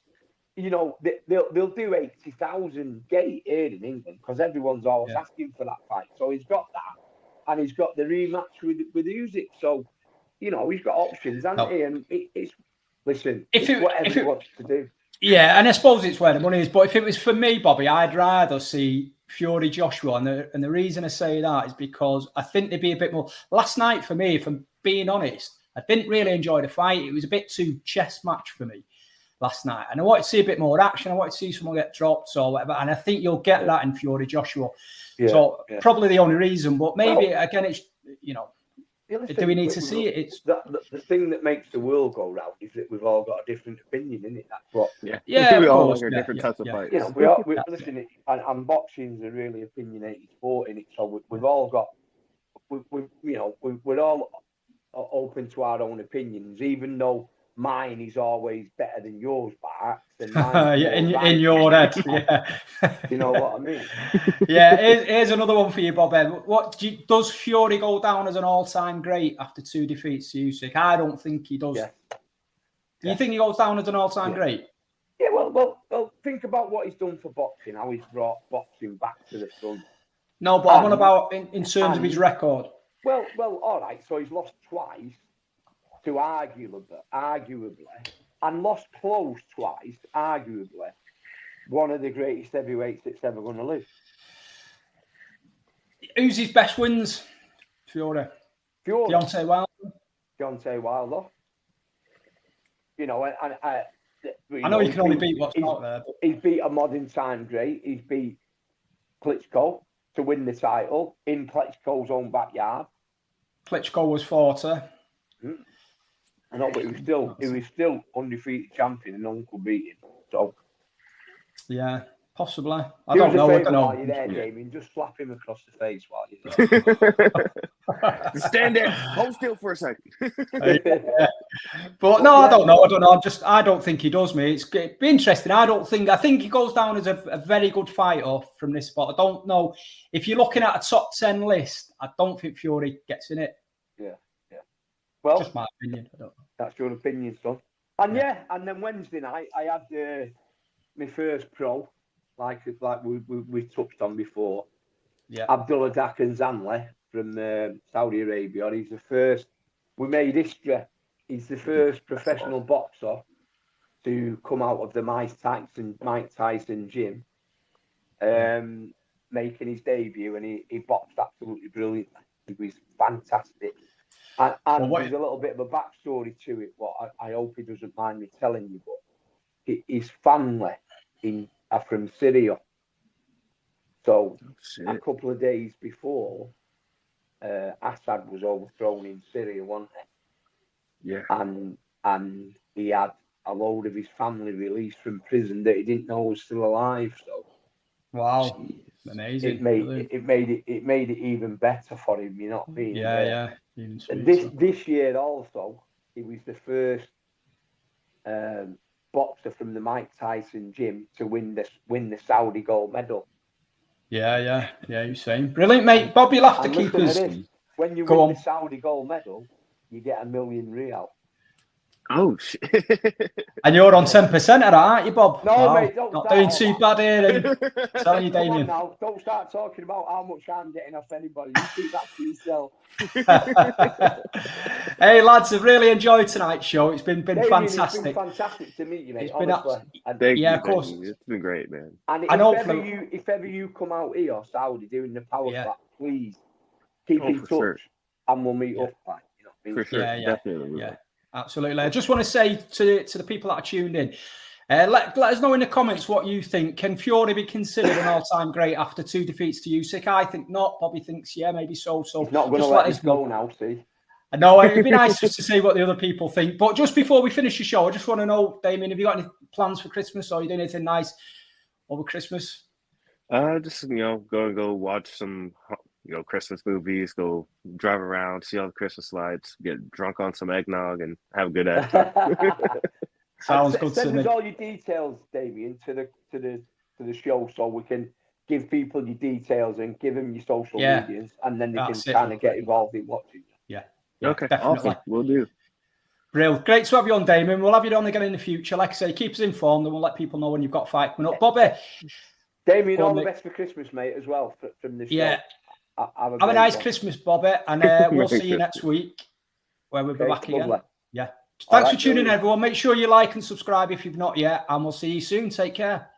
you know, they'll do 80,000 gate here in England because everyone's always asking for that fight. So he's got that, and he's got the rematch with Usyk. So, you know, he's got options, hasn't he? And it's whatever he wants to do. Yeah, and I suppose it's where the money is. But if it was for me, Bobby, I'd rather see Fury Joshua, and the reason I say that is because I think there'd be a bit more. Last night for me, if I'm being honest, I didn't really enjoy the fight. It was a bit too chess match for me last night, and I wanted to see a bit more action. I wanted to see someone get dropped or whatever, and I think you'll get that in Fury Joshua. Probably the only reason, but maybe again, it's, you know, listen, do we need to see it? It's the thing that makes the world go round is that we've all got a different opinion, isn't it? That's what. Yeah, we of all course, like our different types of fights. You know, we listen. And boxing's a really opinionated sport in it, so we've all got. We're all open to our own opinions, even though mine is always better than yours, Bart. And in your head, yeah. You know what I mean? Yeah, here's another one for you, Bob. Does Fury go down as an all-time great after 2 defeats to Usyk? I don't think he does. Yeah. Do you think he goes down as an all-time great? Yeah, well, think about what he's done for boxing, how he's brought boxing back to the front. No, but I'm on about in terms of his record. Well, all right. So he's lost twice to arguably, and lost close twice, arguably, one of the greatest heavyweights that's ever going to live. Who's his best wins? Fury. Deontay Wilder. You know, and I know you can only beat what's out there. But... He's beat a modern time great. He's beat Klitschko to win the title in Klitschko's own backyard. Klitschko was 40. I know, but he was still undefeated champion and no one could beat him. So yeah, possibly. I don't know. While you're there, Damien, just slap him across the face while you're there. Stand there, hold still for a second. But no, I don't know. I don't think he does, mate. It'd be interesting. I think he goes down as a very good fighter from this spot. I don't know if you're looking at a top 10 list. I don't think Fury gets in it. Yeah. Well, just my opinion. I don't know. That's your opinion, son. And and then Wednesday night I had my first pro, like we touched on before. Yeah, Abdullah Zanli from Saudi Arabia. He's the first. We made history. He's the first professional boxer to come out of the Mike Tyson gym, making his debut, and he boxed absolutely brilliantly. He was fantastic. And there's a little bit of a backstory to it. What I hope he doesn't mind me telling you, but his family are from Syria. So a couple of days before, Assad was overthrown in Syria, wasn't he? Yeah. And he had a load of his family released from prison that he didn't know was still alive. So wow, amazing! It made it even better for him. You know what I mean? Yeah. This year also, he was the first boxer from the Mike Tyson gym to win the Saudi gold medal. Yeah. You're saying brilliant, mate. Bob, you'll have to keep us. When you win the Saudi gold medal, you get $1 million real. Oh shit! And you're on 10% of that, aren't you, Bob? No, mate, not doing too bad here. And telling you, Damien. Come on now, don't start talking about how much I'm getting off anybody. You keep that to yourself. Hey lads, I've really enjoyed tonight's show. It's been fantastic. It's been fantastic to meet you, mate. It's been honestly. Of course. It's been great, man. And if ever you come out here, Saudi, doing the Power Slap, please keep in touch, and we'll meet up. Like, you know, for sure, definitely. Yeah. Absolutely. I just want to say to the people that are tuned in, let us know in the comments what you think. Can Fury be considered an all-time great after 2 defeats to Usyk? I think not. Bobby thinks, maybe so. So he's not going to let us go now, see? I know, it'd be nice just to see what the other people think. But just before we finish the show, I just want to know, Damien, have you got any plans for Christmas, or are you doing anything nice over Christmas? Just, go watch some... Christmas movies, go drive around, see all the Christmas lights, get drunk on some eggnog, and have a good time. Sounds good to me. Send us all your details, Damien, to the show, so we can give people your details and give them your social medias, and then they can kind of get involved in watching. Yeah. Okay. Definitely. Awesome. We'll do. Brilliant. Great to have you on, Damien. We'll have you on again in the future. Like I say, keep us informed, and we'll let people know when you've got a fight coming up. Bobby. Damien, all the best for Christmas, mate, as well, from this show. Yeah. Have a nice Christmas, Bobby, and we'll see you next week where we'll be back again. Yeah. Thanks for tuning in, everyone. Make sure you like and subscribe if you've not yet, and we'll see you soon. Take care.